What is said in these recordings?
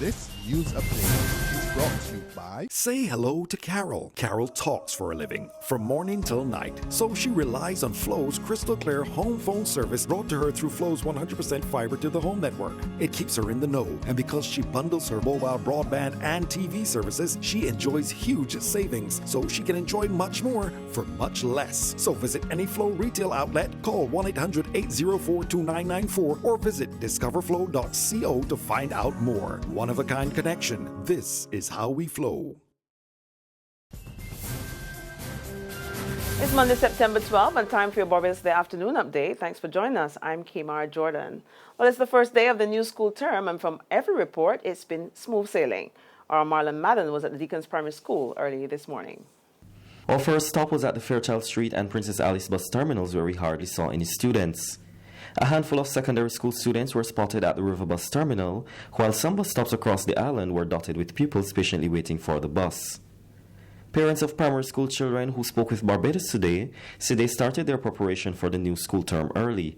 This news update is brought to you by... Say hello to Carol. Carol talks for a living, from morning till night. So she relies on Flo's crystal clear home phone service brought to her through Flo's 100% fiber to the home network. It keeps her in the know, and because she bundles her mobile broadband and TV services, she enjoys huge savings, so she can enjoy much more for much less. So visit any Flo retail outlet, call 1-800-804-2994, or visit discoverflow.co to find out more. One-of-a-kind connection. This is how we flow. It's Monday, September 12th, and time for your Barbados Day afternoon update. Thanks for joining us. I'm Kamara Jordan. Well, it's the first day of the new school term, and from every report, it's been smooth sailing. Our Marlon Madden was at the Deacon's Primary School early this morning. Our first stop was at the Fairchild Street and Princess Alice bus terminals, where we hardly saw any students. A handful of secondary school students were spotted at the River Bus Terminal, while some bus stops across the island were dotted with pupils patiently waiting for the bus. Parents of primary school children who spoke with Barbados Today said they started their preparation for the new school term early.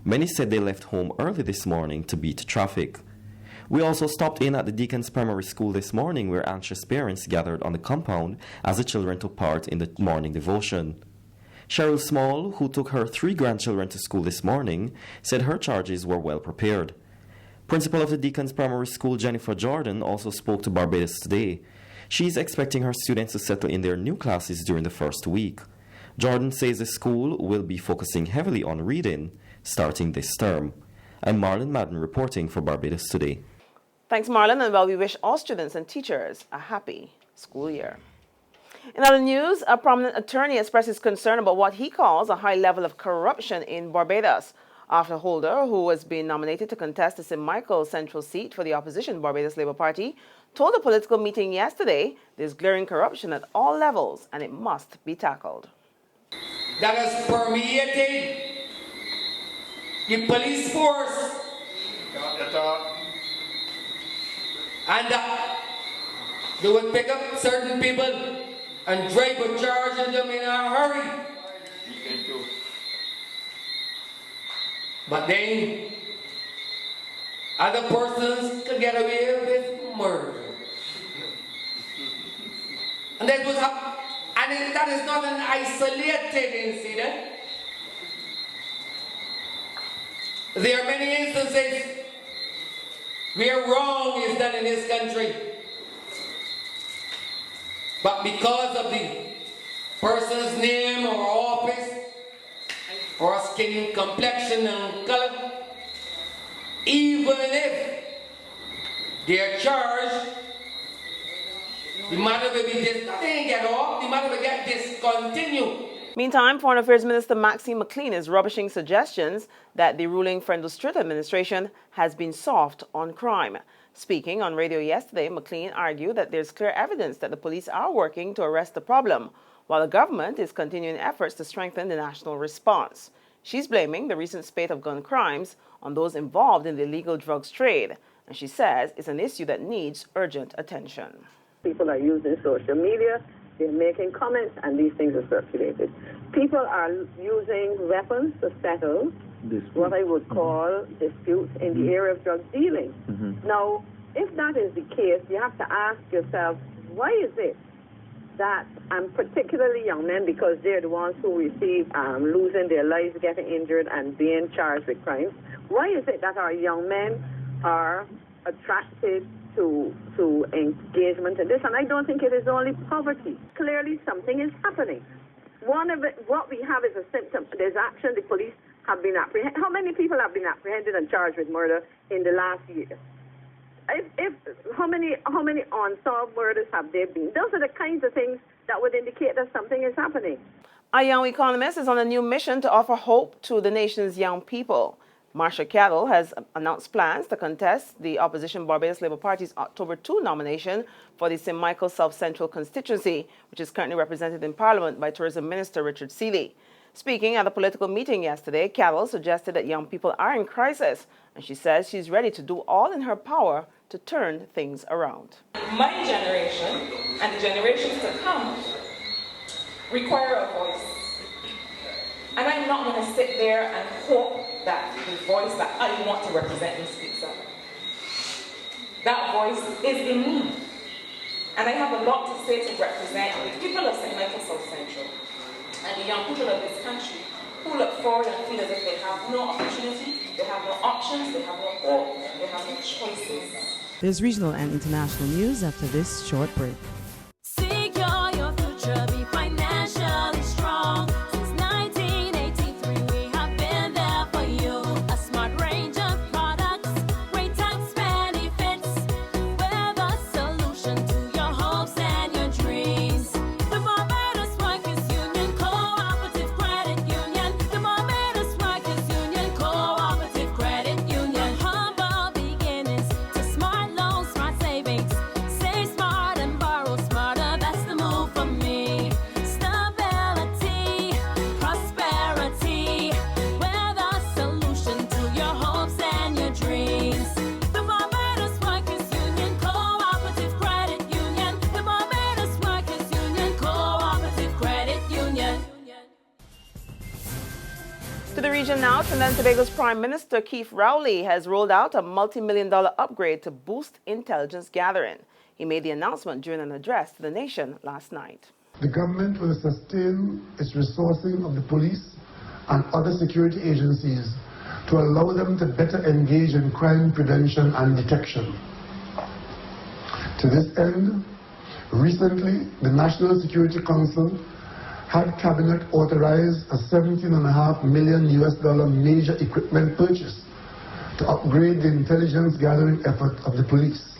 Many said they left home early this morning to beat traffic. We also stopped in at the Deacon's Primary School this morning, where anxious parents gathered on the compound as the children took part in the morning devotion. Cheryl Small, who took her 3 grandchildren to school this morning, said her charges were well prepared. Principal of the Deacon's Primary School, Jennifer Jordan, also spoke to Barbados Today. She is expecting her students to settle in their new classes during the first week. Jordan says the school will be focusing heavily on reading starting this term. I'm Marlon Madden reporting for Barbados Today. Thanks, Marlon, and well, we wish all students and teachers a happy school year. In other news, a prominent attorney expresses concern about what he calls a high level of corruption in Barbados. After Holder, who has been nominated to contest the St. Michael's Central seat for the opposition Barbados Labour Party, told a political meeting yesterday there's glaring corruption at all levels and it must be tackled. That has permeated the police force and they would pick up certain people and drive a charge in them in a hurry. But then other persons could get away with murder. And that was that is not an isolated incident. There are many instances where wrong is done in this country. But because of the person's name or office or skin complexion and color, even if they are charged, the matter will be nothing get off, the matter will get discontinued. Meantime, Foreign Affairs Minister Maxine McLean is rubbishing suggestions that the ruling Friend-Ustrit administration has been soft on crime. Speaking on radio yesterday, McLean argued that there's clear evidence that the police are working to arrest the problem, while the government is continuing efforts to strengthen the national response. She's blaming the recent spate of gun crimes on those involved in the illegal drugs trade, and she says it's an issue that needs urgent attention. People are using social media, they're making comments, and these things are circulated. People are using weapons to settle what I would call disputes in the area of drug dealing. Now, if that is the case, you have to ask yourself, why is it that, and particularly young men, because they're the ones who receive losing their lives, getting injured, and being charged with crimes, why is it that our young men are attracted to engagement in this? And I don't think it is only poverty. Clearly something is happening. One of it, what we have is a symptom. There's action. The police have been apprehended. How many people have been apprehended and charged with murder in the last year? How many unsolved murders have there been? Those are the kinds of things that would indicate that something is happening. Our young economist is on a new mission to offer hope to the nation's young people. Marsha Cattle has announced plans to contest the opposition Barbados Labour Party's October 2 nomination for the St. Michael South Central constituency, which is currently represented in Parliament by Tourism Minister Richard Seeley. Speaking at a political meeting yesterday, Cattle suggested that young people are in crisis, and she says she's ready to do all in her power to turn things around. My generation and the generations to come require a voice. And I'm not going to sit there and hope that the voice that I want to represent me speaks up. That voice is in me. And I have a lot to say to represent the people of St. Michael South Central and the young people of this country who look forward and feel as if they have no opportunity, they have no options, they have no hope, they have no choices. There's regional and international news after this short break. Secure your future, be financially strong. Since 1983, we have been there for you. A smart range of products, great tax benefits. We're the solution to your hopes and your dreams. The Barbados Workers Union Cooperative Credit Union. The Barbados Workers Union Cooperative Credit Union. Humble beginnings to smart loans, smart savings. Save smart and borrow smarter, that's the move for me. Stability, prosperity, we're the solution to your hopes and your dreams. The Barbados Workers Union Cooperative Credit Union. The Barbados Workers Union Cooperative Credit Union. To the region now, Trinidad and Tobago's Prime Minister Keith Rowley has rolled out a multi-million-dollar upgrade to boost intelligence gathering. He made the announcement during an address to the nation last night. The government will sustain its resourcing of the police and other security agencies to allow them to better engage in crime prevention and detection. To this end, recently, the National Security Council had Cabinet authorize a $17.5 million major equipment purchase to upgrade the intelligence gathering effort of the police.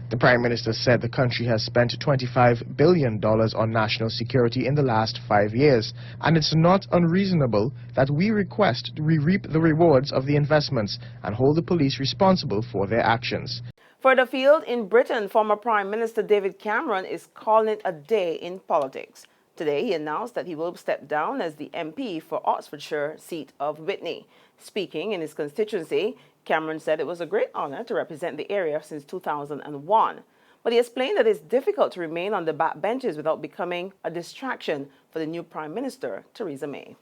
The Prime Minister said the country has spent $25 billion on national security in the last 5 years, and it's not unreasonable that we request we reap the rewards of the investments and hold the police responsible for their actions. Further afield, in Britain, former Prime Minister David Cameron is calling it a day in politics. Today, he announced that he will step down as the MP for Oxfordshire seat of Witney. Speaking in his constituency, Cameron said it was a great honor to represent the area since 2001. But he explained that it's difficult to remain on the backbenches without becoming a distraction for the new Prime Minister, Theresa May.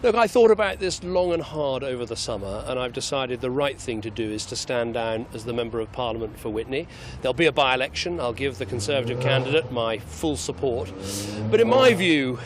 Look, I thought about this long and hard over the summer, and I've decided the right thing to do is to stand down as the Member of Parliament for Witney. There'll be a by-election. I'll give the Conservative candidate my full support. But in my view,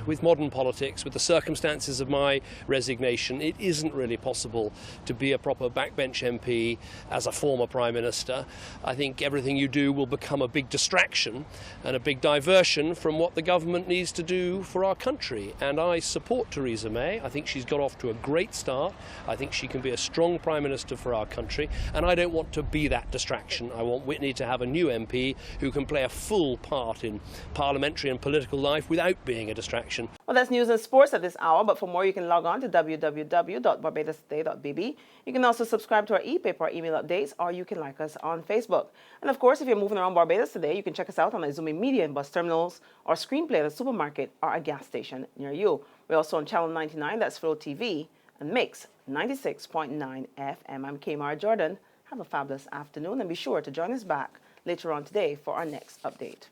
with modern politics, with the circumstances of my resignation, it isn't really possible to be a proper backbench MP as a former Prime Minister. I think everything you do will become a big distraction and a big diversion from what the government needs to do for our country. And I support Theresa May. I think she's got off to a great start. I think she can be a strong Prime Minister for our country, and I don't want to be that distraction. I want Witney to have a new MP who can play a full part in parliamentary and political life without being a distraction. Well, that's news and sports at this hour, but for more you can log on to www.barbadostoday.bb. You can also subscribe to our e-paper, our email updates, or you can like us on Facebook. And of course, if you're moving around Barbados today, you can check us out on Izumi Media and bus terminals, or Screenplay at a supermarket or a gas station near you. We're also on Channel 99, that's Flow TV, and Mix 96.9 FM. I'm Kamar Jordan. Have a fabulous afternoon, and be sure to join us back later on today for our next update.